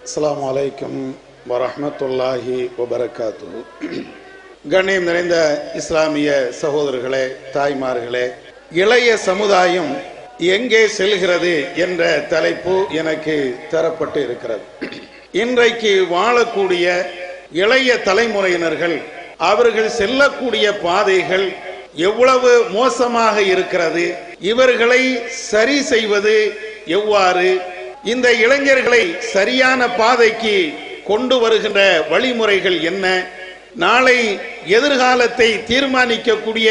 அஸ்ஸலாமு அலைக்கும் வரஹ்மத்துல்லாஹி வபரகாத்துஹு. கண்ணியம் நிறைந்த இஸ்லாமிய சகோதரர்களே, தாய்மார்களே, இளைய சமுதாயம் எங்கே செல்கிறது என்ற தலைப்பு எனக்கு தரப்பட்டு இருக்கிறது. இன்றைக்கு வாழக்கூடிய இளைய தலைமுறையினர்கள் அவர்கள் செல்லக்கூடிய பாதைகள் எவ்வளவு மோசமாக இருக்கிறது, இவர்களை சரி செய்வது எவ்வாறு, இந்த இளைஞர்களை சரியான பாதைக்கு கொண்டு வருகின்ற வழிமுறைகள் என்ன, நாளை எதிர்காலத்தை தீர்மானிக்கக்கூடிய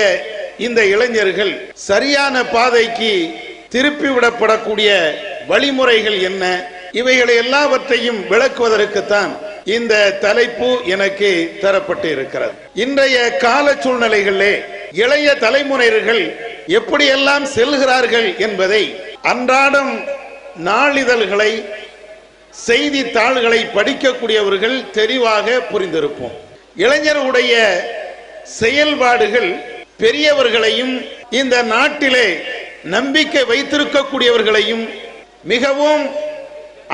இந்த இளைஞர்கள் சரியான பாதைக்கு திருப்பிவிடப்படக்கூடிய வழிமுறைகள் என்ன, இவைகளை எல்லாவற்றையும் விளக்குவதற்குத்தான் இந்த தலைப்பு எனக்கு தரப்பட்டு இருக்கிறது. இன்றைய கால சூழ்நிலைகளிலே இளைய தலைமுறைகள் எப்படியெல்லாம் செல்கிறார்கள் என்பதை அன்றாடம் நாளிதழ்களை, செய்தித்தாள்களை படிக்கக்கூடியவர்கள் தெளிவாக புரிந்திருப்போம். இளைஞருடைய செயல்பாடுகள் பெரியவர்களையும் இந்த நாட்டிலே நம்பிக்கை வைத்திருக்கக்கூடியவர்களையும் மிகவும்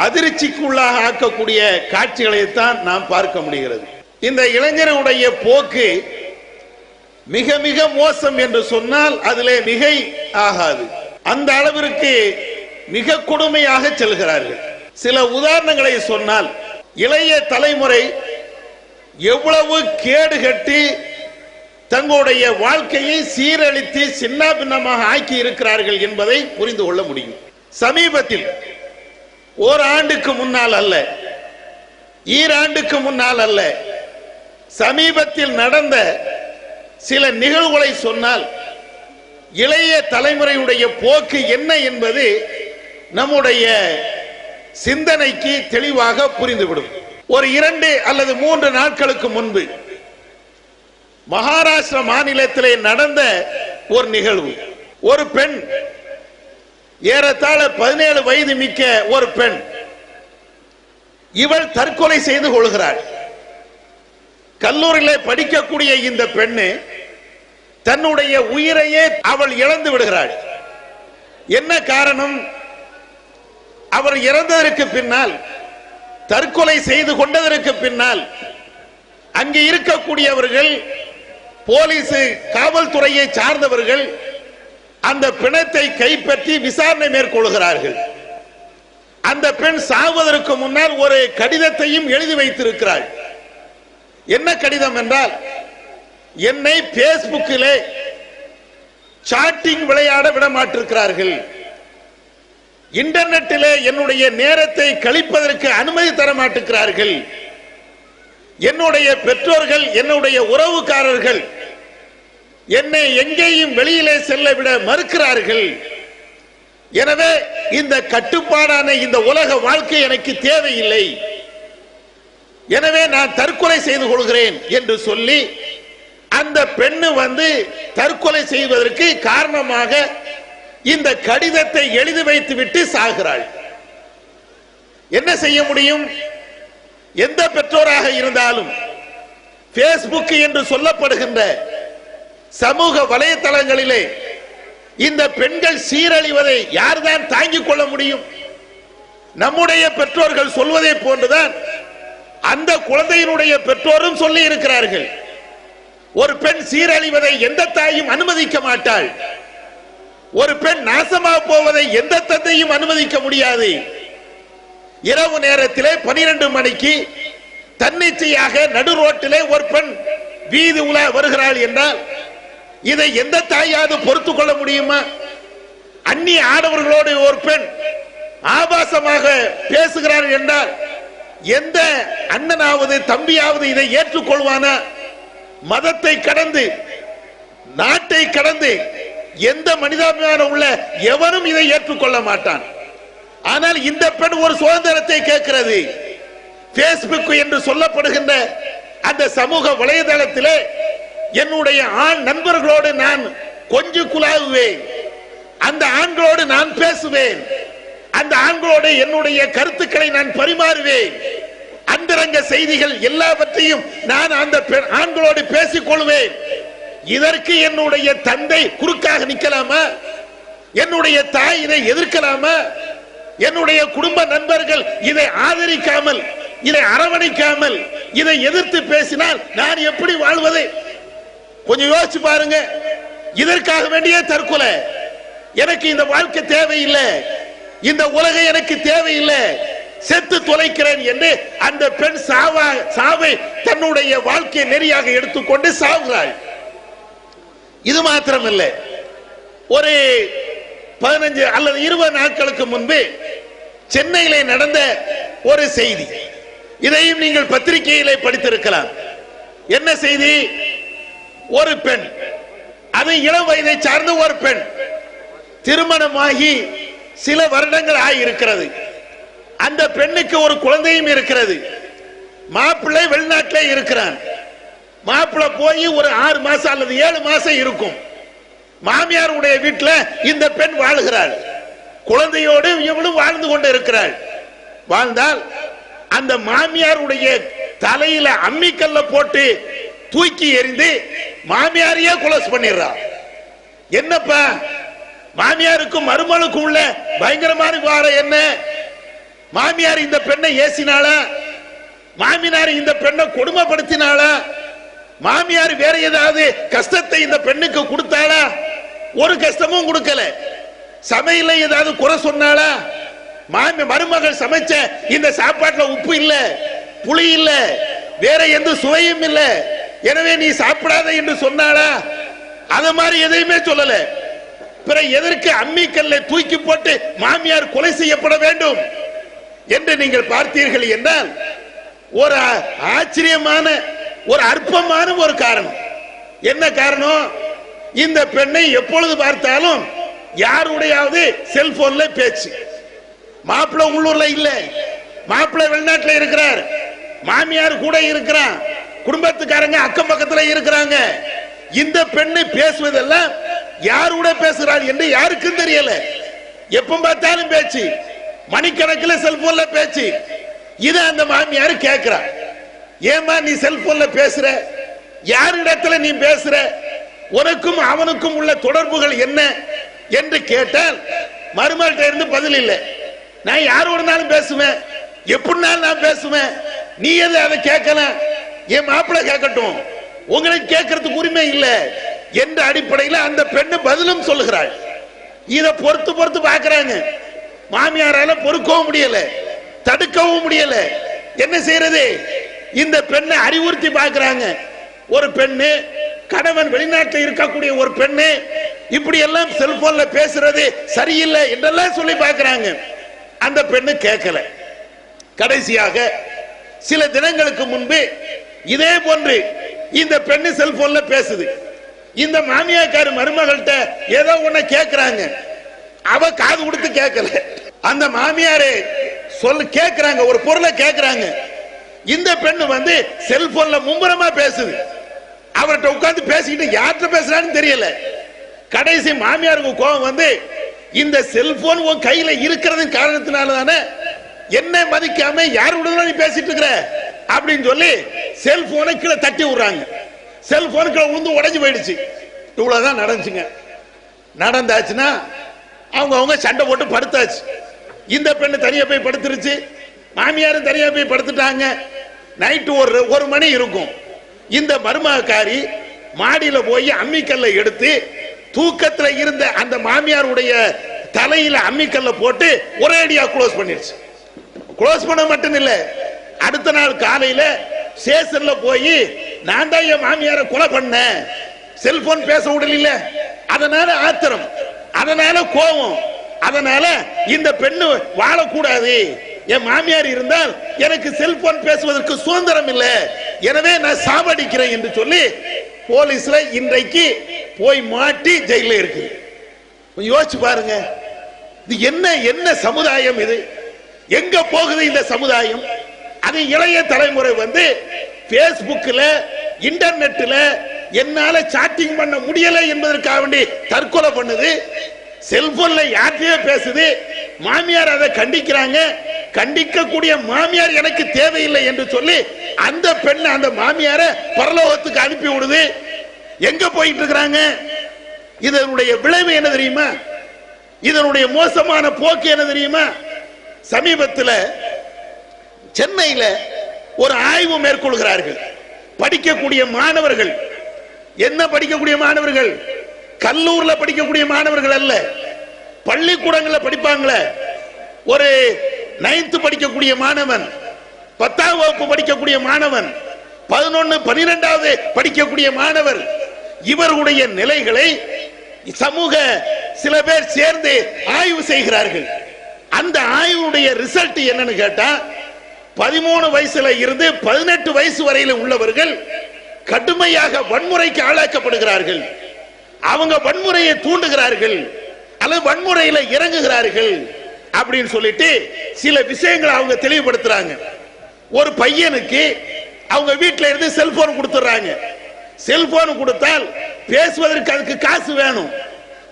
அதிர்ச்சிக்குள்ளாக ஆக்கக்கூடிய காட்சிகளைத்தான் நாம் பார்க்க முடிகிறது. இந்த இளைஞருடைய போக்கு மிக மிக மோசம் என்று சொன்னால் அதிலே மிகை ஆகாது. அந்த அளவிற்கு மிக கொடுமையாக செல்கிறார்கள். சில உதாரணங்களை சொன்னால், இளைய தலைமுறை எவ்வளவு கேடு கட்டி தங்களுடைய வாழ்க்கையை சீரழித்து சின்ன பின்னமாக ஆக்கி இருக்கிறார்கள் என்பதை புரிந்து கொள்ள முடியும். சமீபத்தில் ஓராண்டுக்கு முன்னால் அல்ல, ஈராண்டுக்கு முன்னால் அல்ல, சமீபத்தில் நடந்த சில நிகழ்வுகளை சொன்னால் இளைய தலைமுறையுடைய போக்கு என்ன என்பது நம்முடைய சிந்தனைக்கு தெளிவாக புரிந்துவிடும். ஒரு 2 அல்லது 3 நாட்களுக்கு முன்பு மகாராஷ்டிரா மாநிலத்திலே நடந்த ஒரு நிகழ்வு. ஒரு பெண், ஏறத்தாழ 17 வயது மிக்க ஒரு பெண், இவள் தற்கொலை செய்து கொள்கிறாள். கல்லூரியிலே படிக்கக்கூடிய இந்த பெண்ணு தன்னுடைய உயிரையே அவள் இழந்து விடுகிறாள். என்ன காரணம்? அவர் இறந்ததற்கு பின்னால், தற்கொலை செய்து கொண்டதற்கு பின்னால் அங்கே இருக்கக்கூடியவர்கள், போலீஸ் காவல்துறையை சார்ந்தவர்கள் அந்த பிணத்தை கைப்பற்றி விசாரணை மேற்கொள்கிறார்கள். அந்த பெண் சாவதற்கு முன்னால் ஒரு கடிதத்தையும் எழுதி வைத்திருக்கிறாள். என்ன கடிதம் என்றால், என்னை பேஸ்புக்கிலே சாட்டிங் விளையாட விட மாட்டிருக்கிறார்கள், இன்டர்நெட்டிலே என்னுடைய நேரத்தை கழிப்பதற்கு அனுமதி தர மாட்டிருக்கிறார்கள், என்னுடைய பெற்றோர்கள், என்னுடைய உறவுக்காரர்கள் என்னை எங்கேயும் வெளியிலே செல்ல விட மறுக்கிறார்கள். எனவே இந்த கட்டுப்பாடான இந்த உலக வாழ்க்கை எனக்கு தேவையில்லை, எனவே நான் தற்கொலை செய்து கொள்கிறேன் என்று சொல்லி அந்த பெண்ணு தற்கொலை செய்வதற்கு காரணமாக இந்த கடிதத்தை எழுதி வைத்து விட்டு சாகிறாள். என்ன செய்ய முடியும்? எந்த பெற்றோராக இருந்தாலும் பேஸ்புக் என்று சொல்லப்படுகின்ற சமூக வலைத்தளங்களிலே இந்த பெண்கள் சீரழிவதை யார்தான் தாங்கிக் கொள்ள முடியும்? நம்முடைய பெற்றோர்கள் சொல்வதை போன்றுதான் அந்த குழந்தையினுடைய பெற்றோரும் சொல்லி இருக்கிறார்கள். ஒரு பெண் சீரழிவதை எந்த தாயும் அனுமதிக்க மாட்டாள். ஒரு பெண் நாசமாக போவதை எந்த தந்தையும் அனுமதிக்க முடியாது. இரவு நேரத்திலே 12 மணிக்கு தன்னிச்சையாக நடு ரோட்டிலே ஒரு பெண் வீதி உலா வருகிறாள் என்றால் இதை எந்த தாயாவது பொறுத்துக் கொள்ள முடியுமா? அந்நிய ஆடவர்களோடு ஒரு பெண் ஆபாசமாக பேசுகிறார் என்றால் எந்த அண்ணனாவது தம்பியாவது இதை ஏற்றுக்கொள்வானா? மதத்தை கடந்து, நாட்டை கடந்து எந்த மனிதாபிமானம் உள்ள எவனும் இதை ஏற்றுக்கொள்ள மாட்டான். ஆனால் இந்த பெண் ஒரு சுதந்திரத்தை கேட்கிறது. பேஸ்புக் என்று சொல்லப்படுகின்ற அந்த சமூக வலைதளத்திலே என்னுடைய ஆண் நண்பர்களோடு நான் கொஞ்சம் குழாவுவேன், அந்த ஆண்களோடு நான் பேசுவேன், அந்த ஆண்களோடு என்னுடைய கருத்துக்களை நான் பரிமாறுவேன், அந்தரங்க செய்திகள் எல்லாவற்றையும் நான் அந்த ஆண்களோடு பேசிக் கொள்வேன். இதற்கு என்னுடைய தந்தை குறுக்காக நிற்கலாமா? என்னுடைய தாய் இதை எதிர்க்கலாமா? என்னுடைய குடும்ப நண்பர்கள் இதை ஆதரிக்காமல், இதை அரவணைக்காமல், இதை எதிர்த்து பேசினால் நான் எப்படி வாழ்வது? கொஞ்சம் யோசிச்சு பாருங்க. இதற்காக வேண்டிய தற்கொலை. எனக்கு இந்த வாழ்க்கை தேவையில்லை, இந்த உலகம் எனக்கு தேவையில்லை, செத்து தொலைக்கிறேன் என்று அந்த பெண் சாவை தன்னுடைய வாழ்க்கை நெறியாக எடுத்துக்கொண்டு சாவுகிறாள். இது மாத்திரமில்லை, ஒரு 15 அல்லது 20 நாட்களுக்கு முன்பு சென்னையிலே நடந்த ஒரு செய்தி. இதையும் நீங்கள் பத்திரிகையிலே படித்திருக்கலாம். என்ன செய்தி? ஒரு பெண், அது இளம் வயதை சார்ந்த ஒரு பெண், திருமணமாகி சில வருடங்கள் ஆகியிருக்கிறது. அந்த பெண்ணுக்கு ஒரு குழந்தையும் இருக்கிறது. மாப்பிள்ளை வெளிநாட்டிலே இருக்கிறான். மாப்பிள்ளை போய் ஒரு 6 மாசம் அல்லது 7 மாசம் இருக்கும். மாமியாருடைய வீட்டில் இந்த பெண் வாழுகிறாள். குழந்தையோடு இவளும் வாழ்ந்து கொண்டு இருக்கிறாள். வாழ்ந்தால் அந்த மாமியாருடைய தலையில அம்மிக்கல்ல போட்டு தூக்கி எறிந்து மாமியாரையே கொலை பண்ணிடுறான். என்னப்பா மாமியாருக்கும் மருமகளுக்கும் உள்ள பயங்கரமான வாரம் என்ன? மாமியார் இந்த பெண்ணை ஏசினாளா? மாமியார் இந்த பெண்ணை கொடுமைப்படுத்தினாளா? மாமியார் வேற ஏதாவது கஷ்டத்தை இந்த பெண்ணுக்கு கொடுத்தாளா? ஒரு கஷ்டமும் கொடுக்கல. சமையல ஏதாவது குறை சொன்னாளா? மருமகள் சமைச்ச இந்த சாப்பாட்டுல உப்பு இல்ல, புளி இல்ல, வேற எந்த சுவையும் இல்ல, எனவே நீ சாப்பிடாத என்று சொன்னாளா? அது மாதிரி எதையுமே சொல்லல. பிறகு எதற்கு அம்மிக்கல்லை தூக்கி போட்டு மாமியார் கொலை செய்யப்பட வேண்டும் என்று நீங்கள் பார்த்தீர்கள் என்றால் ஒரு ஆச்சரியமான, ஒரு அற்பமான ஒரு காரணம். என்ன காரணம்? இந்த பெண்ணை எப்பொழுது பார்த்தாலும் யாருடையாவது செல்போன்ல பேச்சு. மாப்பிள்ளை உள்ளூர்ல இல்ல, மாப்பிள்ளை வெளிநாட்டில் இருக்கிறார், மாமியார் கூட இருக்கிறான், குடும்பத்துக்காரங்க அக்கம் பக்கத்துல இருக்கிறாங்க. இந்த பெண்ணை பேசுவதெல்லாம் யாரோட பேசுறாள் என்று யாருக்கும் தெரியல. எப்ப பார்த்தாலும் பேச்சு, மணிக்கணக்கில் செல்போன்ல பேச்சு. இத அந்த மாமியார் கேட்கிறார். ஏமா நீ செல்போன்ல பேசுற? யாரிடத்துல நீ பேசுற? உனக்கும் அவனுக்கும் உள்ள தொடர்புகள் என்ன என்று கேட்டால் மருமகள்கிட்ட இருந்து பதில் இல்லை. நான் யாரோடனாலும் பேசுவேன், எப்படினாலும் நான் பேசுவேன், நீ எது அதை கேட்கலாம்? என் மாப்பிள்ளை கேட்கட்டும், உங்களுக்கு கேட்கறதுக்கு உரிமை இல்லை என்ற அடிப்படையில் அந்த பெண்ணு பதிலும் சொல்லுகிறாள். இதை பொறுத்து பொறுத்து பார்க்கிறாங்க. மாமியாரால பொறுக்கவும் முடியல, தடுக்கவும் முடியல. என்ன செய்யறது? இந்த பெண்ணை அறிவுறுத்தி பார்க்கிறாங்க. ஒரு பெண்ணு, கணவன் வெளிநாட்டில் இருக்கக்கூடிய ஒரு பெண்ணு இப்படி எல்லாம் செல்போன்ல பேசுறது சரியில்லை என்றெல்லாம் சொல்லி பார்க்கிறாங்க. அந்த பெண்ணு கேட்கல. கடைசியாக சில தினங்களுக்கு முன்பு இதே போன்று இந்த பெண்ணு செல்போன்ல பேசுது. இந்த மாமியாக்காரு மருமகள்கிட்ட ஏதோ ஒண்ணு கேட்கிறாங்க. அவ காது கொடுத்து கேட்கல. அந்த மாமியாரே கேட்கிறாங்க, ஒரு பொருளை கேட்கிறாங்க. இந்த பெண்ணு வந்து செல்போன்ல மும்முரமா பேசுது. அவர்கிட்ட உட்கார்ந்து பேசிக்கிட்டு யார்கிட்ட பேசுறான்னு தெரியல. கடைசி மாமியாருக்கு கோபம் வந்து, இந்த செல்போன் உன் கையில இருக்கிறது காரணத்தினால தானே என்ன மதிக்காம யாருடன் நீ பேசிட்டு இருக்கிற அப்படின்னு சொல்லி செல்போனை கீழே தட்டி விடுறாங்க. செல்போன் கீழே உளுந்து உடைஞ்சு போயிடுச்சு. இவ்வளவுதான் நடந்துச்சுங்க. நடந்தாச்சுன்னா அவங்க சண்டை போட்டு படுத்தாச்சு. இந்த பெண்ணு தனியா போய் படுத்துருச்சு, மாமியாரும் தனியா போய் படுத்துட்டாங்க. நைட்டு ஒரு மணி இருக்கும். இந்த மருமகாரி மாடியில போய் அம்மிக்கல்லை எடுத்து தூக்கத்துல இருந்த அந்த மாமியாருடைய தலையில அம்மிக்கல்ல போட்டு ஒரே அடியா க்ளோஸ் பண்ணிருச்சு. க்ளோஸ் பண்ண மட்டும் இல்ல, அடுத்த நாள் காலையில ஸ்டேஷன்ல போய் நான் தான் என் மாமியாரை கொலை பண்ண, செல்போன் பேச விடல, அதனால ஆத்திரம், அதனால கோபம், அதனால இந்த பெண்ணு வாழக்கூடாது, என் மாமியார் இருந்தால் எனக்கு செல்போன் பேசுவதற்கு சுதந்திரம் இல்லை, எனவே நான் சாவடிக்கிறேன் என்று சொல்லி போலீஸ்ல இன்றைக்கு போய் மாட்டி ஜெயில இருக்கு. யோசிச்சு பாருங்க, இது என்ன சமுதாயம்? இது எங்க போகுது இந்த சமுதாயம்? அது இளைய தலைமுறை வந்து பேஸ்புக்ல, இன்டர்நெட்ல என்னால சாட்டிங் பண்ண முடியல என்பதற்காக வேண்டி தற்கொலை பண்ணுது. செல்போன்ல யார்கிட்டயோ பேசுது. மாமியார் அதை கண்டிக்கிறாங்க. கண்டிக்கக்கூடிய மாமியார் எனக்கு தேவையில்லை என்று சொல்லி அந்த பெண் அந்த மாமியாரை பரலோகத்துக்கு அனுப்பி விடுது. எங்க போயிட்டு இருக்கிறாங்க? இதனுடைய விளைவு என்ன தெரியுமா? இதனுடைய மோசமான போக்கு என்ன தெரியுமா? சமீபத்தில் சென்னையில் ஒரு ஆய்வு மேற்கொள்கிறார்கள். படிக்கக்கூடிய மாணவர்கள், என்ன படிக்கக்கூடிய மாணவர்கள், கல்லூரில் படிக்கக்கூடிய மாணவர்கள் அல்ல, பள்ளிக்கூடங்களில் படிப்பாங்களே, ஒரு 9th படிக்கக்கூடிய மாணவன், 10ஆம் வகுப்பு படிக்கக்கூடிய மாணவன், 11 12வது படிக்கக்கூடிய மாணவர், இவருடைய நிலைகளை சமூக சில பேர் சேர்ந்து ஆய்வு செய்கிறார்கள். அந்த ஆய்வுடைய ரிசல்ட் என்னன்னு கேட்டா, 13 வயசுல இருந்து 18 வயசு வரையில் உள்ளவர்கள் கடுமையாக வன்முறைக்கு ஆளாக்கப்படுகிறார்கள். அவங்க வன்முறையை தூண்டுகிறார்கள் அல்லது வன்முறையில இறங்குகிறார்கள் அப்படின்னு சொல்லிட்டு சில விஷயங்களை அவங்க தெளிவுபடுத்துறாங்க. ஒரு பையனுக்கு அவங்க வீட்டில இருந்து செல்போன் கொடுத்துறாங்க. செல்போன் கொடுத்தால் பேசுவதற்கு அதுக்கு காசு வேணும்.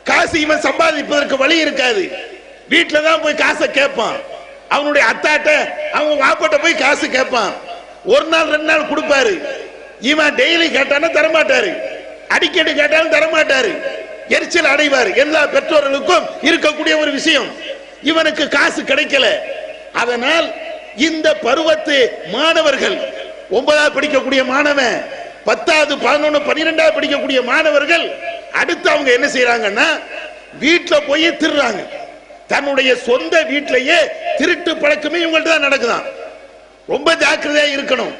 காசு இவன் சம்பாதிப்பதற்கு வழி இருக்காது. வீட்டில தான் போய் காசை கேட்பான். அவனுடைய அத்தாட்ட அவங்க வாப்பட்ட போய் காசு கேட்பான். ஒரு நாள் 2 நாள் கொடுப்பாரு. இவன் டெய்லி கேட்டானா தரமாட்டாரு, அடிக்கடி கேட்டாலும் தரமாட்டாரு, எரிச்சல் அடைவார். எல்லா பெற்றோர்களுக்கும் இருக்கக்கூடிய ஒரு விஷயம். இவனுக்கு காசு கிடைக்கல. அதனால் இந்த பருவத்து மாணவர்கள், 9வது படிக்கக்கூடிய மாணவன், 10வது 11 12வது படிக்கக்கூடிய மாணவர்கள் அடுத்து அவங்க என்ன செய்யறாங்கன்னா, வீட்டில் போய் திருடுறாங்க. தன்னுடைய சொந்த வீட்டிலேயே திருட்டு பழக்கமே இவங்கள்ட்ட தான் நடக்குதான். ரொம்ப ஜாக்கிரதையா இருக்கணும்.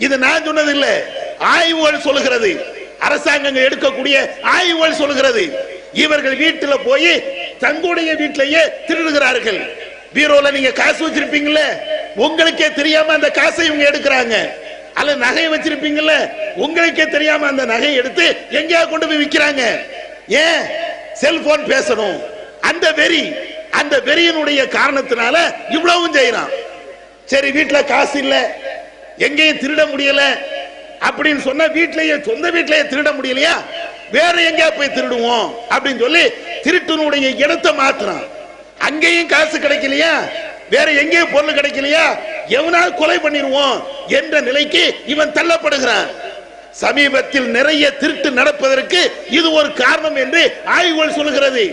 இது நான் சொன்னது இல்ல, ஆய்வுகள் சொல்லுகிறது. அரசாங்கங்கள் எடுக்கக்கூடிய ஆய்வுகள் சொல்லுகிறது. இவர்கள் வீட்டில் போய் தங்களுடைய வீட்டிலேயே திருடுகிறார்கள். பீரோல நீங்க காசு வச்சிருப்பீங்கல்ல, உங்களுக்கே தெரியாம அந்த காசை இவங்க எடுக்கிறாங்க. அல்ல நகை வச்சிருப்பீங்கல்ல, உங்களுக்கே தெரியாம அந்த நகையை எடுத்து எங்கேயா கொண்டு போய் விற்கிறாங்க. ஏன்? செல்போன் பேசணும். அந்த வெறி, அந்த வெறியினுடைய காரணத்தினால இவ்வளவும் செய்யறான். சரி, வீட்டுல காசு இல்ல, எங்கேயும் திருட முடியல அப்படின்னு சொன்னா, வீட்டிலேயே சொந்த வீட்டிலேயே திருட முடியலையா, வேற எங்கேயா போய் திருடுவோம் அப்படின்னு சொல்லி திருட்டினுடைய இடத்தை மாத்துறான். அங்கேயும் காசு கிடைக்கலையா, வேற எங்கேயும் பொருள் கிடைக்கலையா, எவனால் கொலை பண்ணிடுவோம் என்ற நிலைக்கு இவன் தள்ளப்படுகிறான். சமீபத்தில் நிறைய திருட்டு நடப்பதற்கு இது ஒரு காரணம் என்று ஆய்வுகள் சொல்லுகிறது.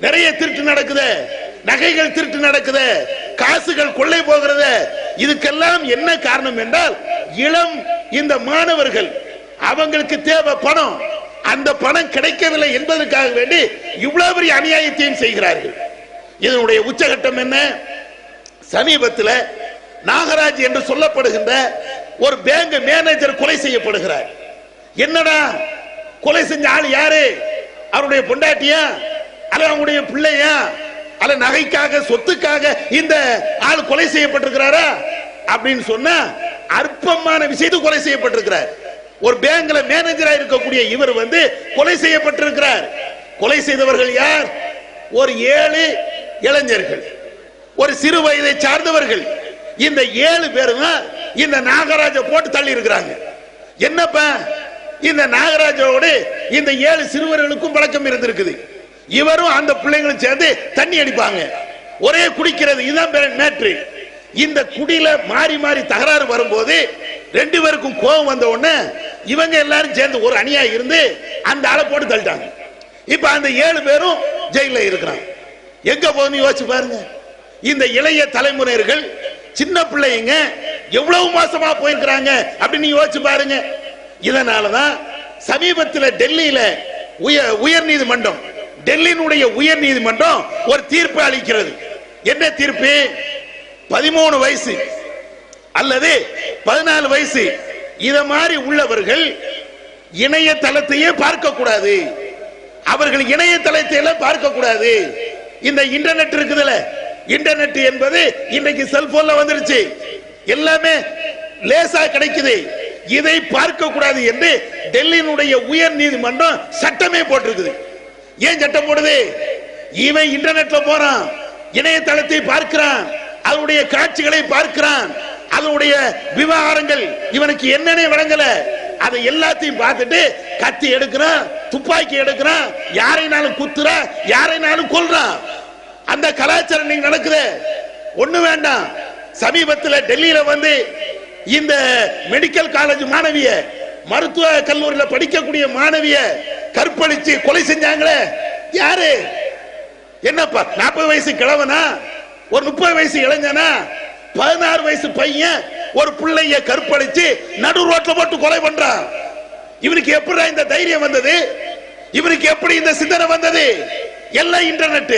நிறைய திருட்டு நடக்குது, நகைகள் திருட்டு நடக்குது, காசுகள் கொள்ளை போகிறது. இதுக்கெல்லாம் என்ன காரணம் என்றால், இளம் இந்த மாணவர்கள், அவங்களுக்கு தேவை பணம். அந்த பணம் கிடைக்கவில்லை என்பதற்காக வேண்டி இவ்வளவு பெரிய அநியாயத்தையும் செய்கிறார்கள். இதனுடைய உச்சகட்டம் என்ன? சமீபத்தில் நாகராஜ் என்று சொல்லப்படுகின்ற ஒரு பேங்க் மேனேஜர் கொலை செய்யப்படுகிறார். என்னடா, கொலை செஞ்ச ஆள் யாரு? அவருடைய பொண்டாட்டியா அல்ல அவங்களுடைய பிள்ளையா அல்ல நகைக்காக சொத்துக்காக இந்த ஆள் கொலை செய்யப்பட்டிருக்கிறாரா அப்படின்னு சொன்னா, அற்பமான விஷயத்துக்கு கொலை செய்யப்பட்டிருக்கிறார். ஒரு பேங்க்ல மேனேஜரா இருக்கக்கூடிய இவர் கொலை செய்யப்பட்டிருக்கிறார். கொலை செய்தவர்கள் யார்? ஒரு 7 இளைஞர்கள், ஒரு சிறு வயதை சார்ந்தவர்கள். இந்த 7 பேரும் இந்த நாகராஜ போட்டு தள்ளி இருக்கிறாங்க. என்னப்பா, இந்த நாகராஜோடு இந்த 7 சிறுவர்களுக்கும் பழக்கம் இருந்திருக்குது. இவரும் அந்த பிள்ளைங்களும் சேர்ந்து தண்ணி அடிப்பாங்க, ஒரே குடிக்கிறது. இதுதான் மேட்ரு. இந்த குடியில மாறி மாறி தகராறு வரும்போது 2 பேருக்கும் கோபம் வந்த உடனே இவங்க எல்லாரும் சேர்ந்து ஒரு அணியா இருந்து அந்த ஆளை போட்டு தள்ளிட்டாங்க. இப்ப அந்த 7 பேரும் ஜெயில இருக்கிறாங்க. எங்க போகணும் யோசிச்சு பாருங்க. இந்த இளைய தலைமுறைகள், சின்ன பிள்ளைங்க எவ்வளவு மோசமா போயிருக்கிறாங்க அப்படின்னு யோசிச்சு பாருங்க. இதனாலதான் சமீபத்தில் டெல்லியில உயர் நீதிமன்றம், டெல்லியினுடைய உயர் நீதிமன்றம் ஒரு தீர்ப்பு அளிக்கிறது. என்ன தீர்ப்பு? 13 வயசு அல்லது 14 வயசு இத மாதிரி உள்ளவர்கள் இணையதளத்தையே பார்க்க கூடாது. அவர்கள் இணையதளத்தை எல்லாம் பார்க்க கூடாது. இந்த இன்டர்நெட் இருக்குதுல, இன்டர்நெட் என்பது இன்னைக்கு செல்போன்ல வந்துருச்சு, எல்லாமே லேசா கிடைக்குது. இதை பார்க்க கூடாது என்று டெல்லியினுடைய உயர் நீதிமன்றம் சட்டமே போட்டிருக்குது. ஏன் சட்டம் போடுது? இவன் இன்டர்நெட்ல போறான், இணையதளத்தை பார்க்கிறான், அதனுடைய காட்சிகளை பார்க்கிறான், அதனுடைய விவகாரங்கள் இவனுக்கு என்னன்னே வழங்கல, அதை எல்லாத்தையும் பார்த்துட்டு கத்தி எடுக்கிறான், துப்பாக்கி எடுக்கிறான், யாரைனாலும் குத்துறான், யாரைனாலும் கொல்றான். அந்த கலாச்சாரம் நீங்க நடக்குது. ஒண்ணு வேண்டாம். சமீபத்தில் டெல்லியில இந்த மெடிக்கல் காலேஜ் மாணவிய, மருத்துவ கல்லூரியில் படிக்கக்கூடிய மாணவிய கற்பழிச்சு கொலை செஞ்சாங்களே, யாரு? என்னப்பா 40 வயசு கிழவனா ஒரு 30 வயசு இளைஞனா 16 வயசு பையன் ஒரு பிள்ளைய கற்பழிச்சு நடு ரோட்ல போட்டு கொலை பண்றான். இவனுக்கு எப்படி இந்த தைரியம் வந்தது? இவனுக்கு எப்படி இந்த சிந்தனை வந்தது? எல்லாம் இன்டர்நெட்,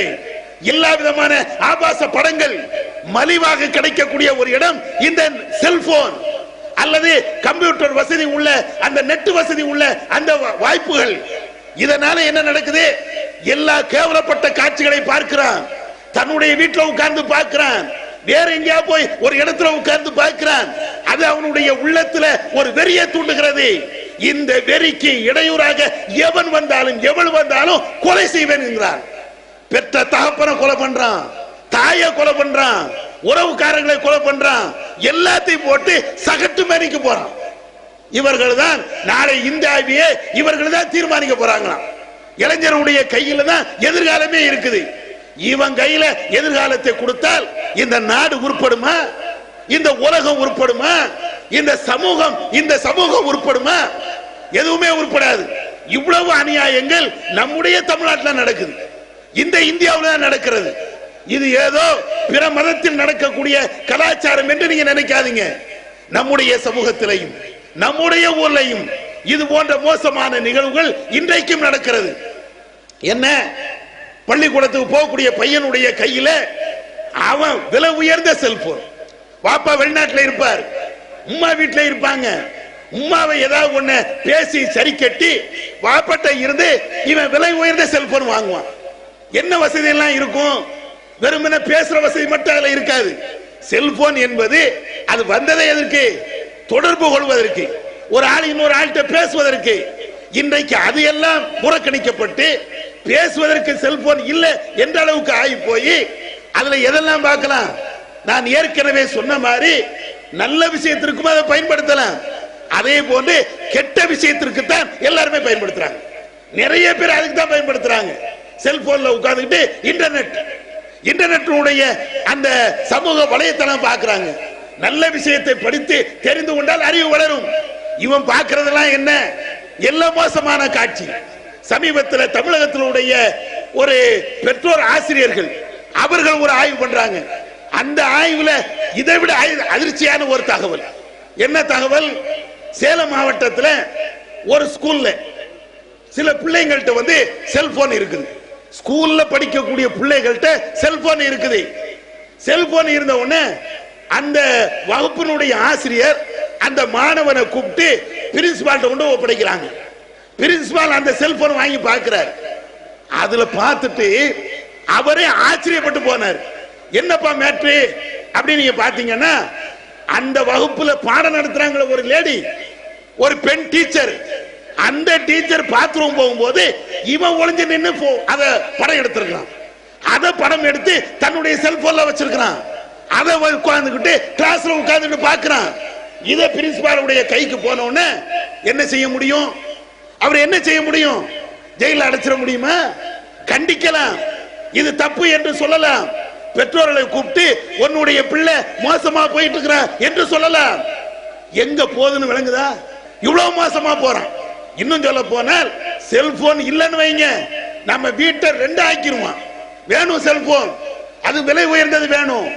எல்லா விதமான ஆபாச படங்கள் மலிவாக கிடைக்கக்கூடிய ஒரு இடம் இந்த செல்போன் அல்லது கம்ப்யூட்டர் வசதி உள்ள அந்த நெட் வசதி உள்ள அந்த வாய்ப்புகள். இதனால என்ன நடக்குது? எல்லா கேவலப்பட்ட காட்சிகளை பார்க்கிறான், தன்னுடைய வீட்டில் உட்கார்ந்து பார்க்கிறான், வேற எங்கேயா போய் ஒரு இடத்துல உட்கார்ந்து பார்க்கிறான். அது அவனுடைய உள்ளத்துல ஒரு வெறியை தூண்டுகிறது. இந்த வெறிக்கு இடையூறாக எவன் வந்தாலும் எவள் வந்தாலும் கொலை செய்வேன் என்கிறான். பெற்ற தகப்பனை கொலை பண்றான், தாயை கொலை பண்றான், உறவுக்காரர்களை கொலை பண்றான், எல்லாத்தையும் போட்டு சகட்டு மேனிக்கு போறான். இவர்கள் தான் நாளை இந்தியாவையே இவர்கள் தான் தீர்மானிக்க போறாங்களாம். இளைஞருடைய கையில தான் எதிர்காலமே இருக்குது. இவன் கையில எதிர்காலத்தை கொடுத்தால் இந்த நாடு உருப்படுமா? இந்த உலகம் உருப்படுமா? இந்த சமூகம் உருப்படுமா? எதுவுமே உருப்படாது. இவ்வளவு அநியாயங்கள் நம்முடைய தமிழ்நாட்டில் நடக்குது, இந்த இந்தியாவில் நடக்கிறது. இது ஏதோ பிற மதத்தில் நடக்கக்கூடிய கலாச்சாரம் என்று நீங்க நினைக்காதீங்க. நம்முடைய சமூகத்திலையும் நம்முடைய ஊர்லையும் இது போன்ற மோசமான நிகழ்வுகள் இன்றைக்கும் நடக்கிறது. என்ன? பள்ளிக்கூடத்துக்கு போகக்கூடிய பையனுடைய கையில அவன் விலை உயர்ந்த செல்போன். பாப்பா வெளிநாட்டில் இருப்பார், உம்மா வீட்டில் இருப்பாங்க. உம்மாவை ஏதாவது ஒண்ணு பேசி சரி கட்டி வாப்பட்ட இருந்து இவன் விலை உயர்ந்த செல்போன் வாங்குவான். என்ன வசதி எல்லாம் இருக்கும்? வெறுமனே பேசுற வசதி மட்டும் அதுல இருக்காது. செல்போன் என்பது அது வந்ததே எதற்கு? தொடர்பு கொள்வதற்கு, ஒரு ஆள் இன்னொரு ஆள்கிட்ட பேசுவதற்கு. இன்றைக்கு அது எல்லாம் புறக்கணிக்கப்பட்டு பேசுவதற்கு செல்போன் இல்லை என்ற அளவுக்கு ஆகி போய் அதுல எதெல்லாம் பார்க்கலாம்? நான் ஏற்கனவே சொன்ன மாதிரி நல்ல விஷயத்திற்கும் அதை பயன்படுத்தலாம், அதே போன்று கெட்ட விஷயத்திற்கு தான் எல்லாருமே பயன்படுத்துறாங்க. நிறைய பேர் அதுக்கு தான் பயன்படுத்துறாங்க. செல்போன்ல உட்கார்ந்துட்டு இன்டர்நெட்டுடைய அந்த சமூக வலைத்தளம் பார்க்கிறாங்க. நல்ல விஷயத்தை படித்து தெரிந்து கொண்டால் அறிவு வளரும். இவன் பார்க்கிறதெல்லாம் என்ன? எல்லா மோசமான காட்சி. சமீபத்தில் தமிழகத்தினுடைய ஒரு பெற்றோர் ஆசிரியர்கள் அவர்கள் ஒரு ஆய்வு பண்றாங்க. அந்த ஆய்வுல இதை விட அதிர்ச்சியான ஒரு தகவல். என்ன தகவல்? சேலம் மாவட்டத்தில் ஒரு ஸ்கூல்ல சில பிள்ளைங்கள்ட்ட செல்போன் இருக்குது. ஸ்கூல்ல படிக்கக்கூடிய பிள்ளைகள்ட்ட செல்போன் இருக்குது. செல்போன் இருந்த உடனே அந்த வகுப்பினுடைய ஆசிரியர் அந்த மாணவனை கூப்பிட்டு பிரின்சிபால்ட்ட கொண்டு ஒப்படைக்கிறாங்க. பிரின்சிபால் அந்த செல்போன் வாங்கி பார்க்கிறார். அதுல பார்த்துட்டு அவரே ஆச்சரியப்பட்டு போனார். என்னப்பா மேட்ரு அப்படின்னு நீங்க பாத்தீங்கன்னா, அந்த வகுப்புல பாடம் நடத்துறாங்க ஒரு லேடி, ஒரு பெண் டீச்சர். அந்த டீச்சர் பாத்ரூம் போகும்போது இவன் ஒளிஞ்சு நின்று அத படம் எடுத்திருக்கான். அத படம் எடுத்து தன்னுடைய செல்போன்ல வச்சிருக்கான். அதை உட்கார்ந்துக்கிட்டு கிளாஸ்ல உட்கார்ந்துட்டு பாக்குறான். இத பிரின்சிபாலுடைய கைக்கு போன உடனே என்ன செய்ய முடியும்? அவர் என்ன செய்ய முடியும்? ஜெயில அடைச்சிட முடியுமா? கண்டிக்கலாம், இது தப்பு என்று சொல்லலாம். பெற்றோர்களை கூப்பிட்டு உன்னுடைய பிள்ளை மோசமா போயிட்டு இருக்கிற என்று சொல்லலாம். எங்க போகுதுன்னு விளங்குதா? இவ்வளவு மோசமா போறான். இன்னும் சொல்ல போனால் செல்போன் இல்லைன்னு வைங்க, நம்ம வீட்டை 2 ஆக்கிடுவான். வேணும் செல்போன், அது விலை உயர்ந்தது வேணும்.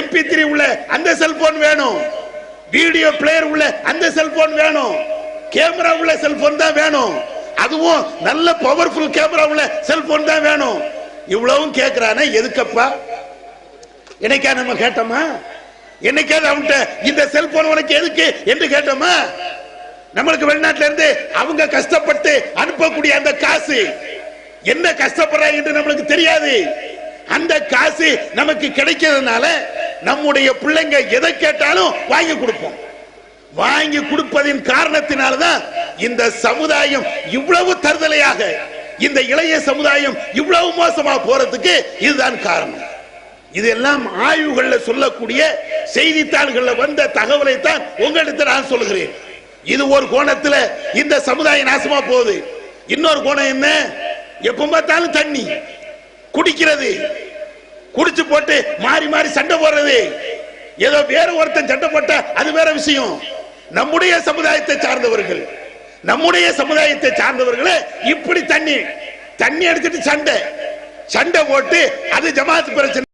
MP3 உள்ள அந்த செல்போன் வேணும், வீடியோ பிளேயர் உள்ள அந்த செல்போன் வேணும், கேமரா உள்ள செல்போன் தான் வேணும், அதுவும் நல்ல பவர்ஃபுல் கேமரா உள்ள செல்போன் தான் வேணும். இவ்வளவும் கேட்கிறானே எதுக்கப்பா? என்னைக்கா நம்ம கேட்டோமா? என்னைக்காவது அவன்கிட்ட இந்த செல்போன் உனக்கு எதுக்கு என்று கேட்டோமா? நம்மளுக்கு வெளிநாட்டில இருந்து அவங்க கஷ்டப்பட்டு அனுப்பக்கூடிய அந்த காசு என்ன கஷ்டப்படுறாங்க என்று நம்மளுக்கு தெரியாது. அந்த காசு நமக்கு கிடைக்கிறதுனால நம்முடைய பிள்ளைங்க எதை கேட்டாலும் வாங்கி கொடுப்போம். வாங்கி கொடுப்பதின் காரணத்தினால்தான் இந்த சமுதாயம் இவ்வளவு தருதலையாக, இந்த இளைய சமுதாயம் இவ்வளவு மோசமா போறதுக்கு இதுதான் காரணம். இதெல்லாம் ஆய்வுகள்ல சொல்லக்கூடிய செய்தித்தாள்கள்ல வந்த தகவலை தான் உங்களிடத்தில் நான் சொல்கிறேன். இது ஒரு கோணத்துல இந்த சமுதாயம் நாசமா போகுது. இன்னொரு கோணம் என்ன? எப்ப பார்த்தாலும் தண்ணி குடிக்கிறது, குடிச்சு போட்டு மாறி மாறி சண்டை போடுறது. ஏதோ வேற ஒருத்தன் சண்டை போட்டா அது வேற விஷயம். நம்முடைய சமுதாயத்தை சார்ந்தவர்களே இப்படி தண்ணி அடிச்சிட்டு சண்டை போட்டு அது ஜமாத் பிரச்சனை.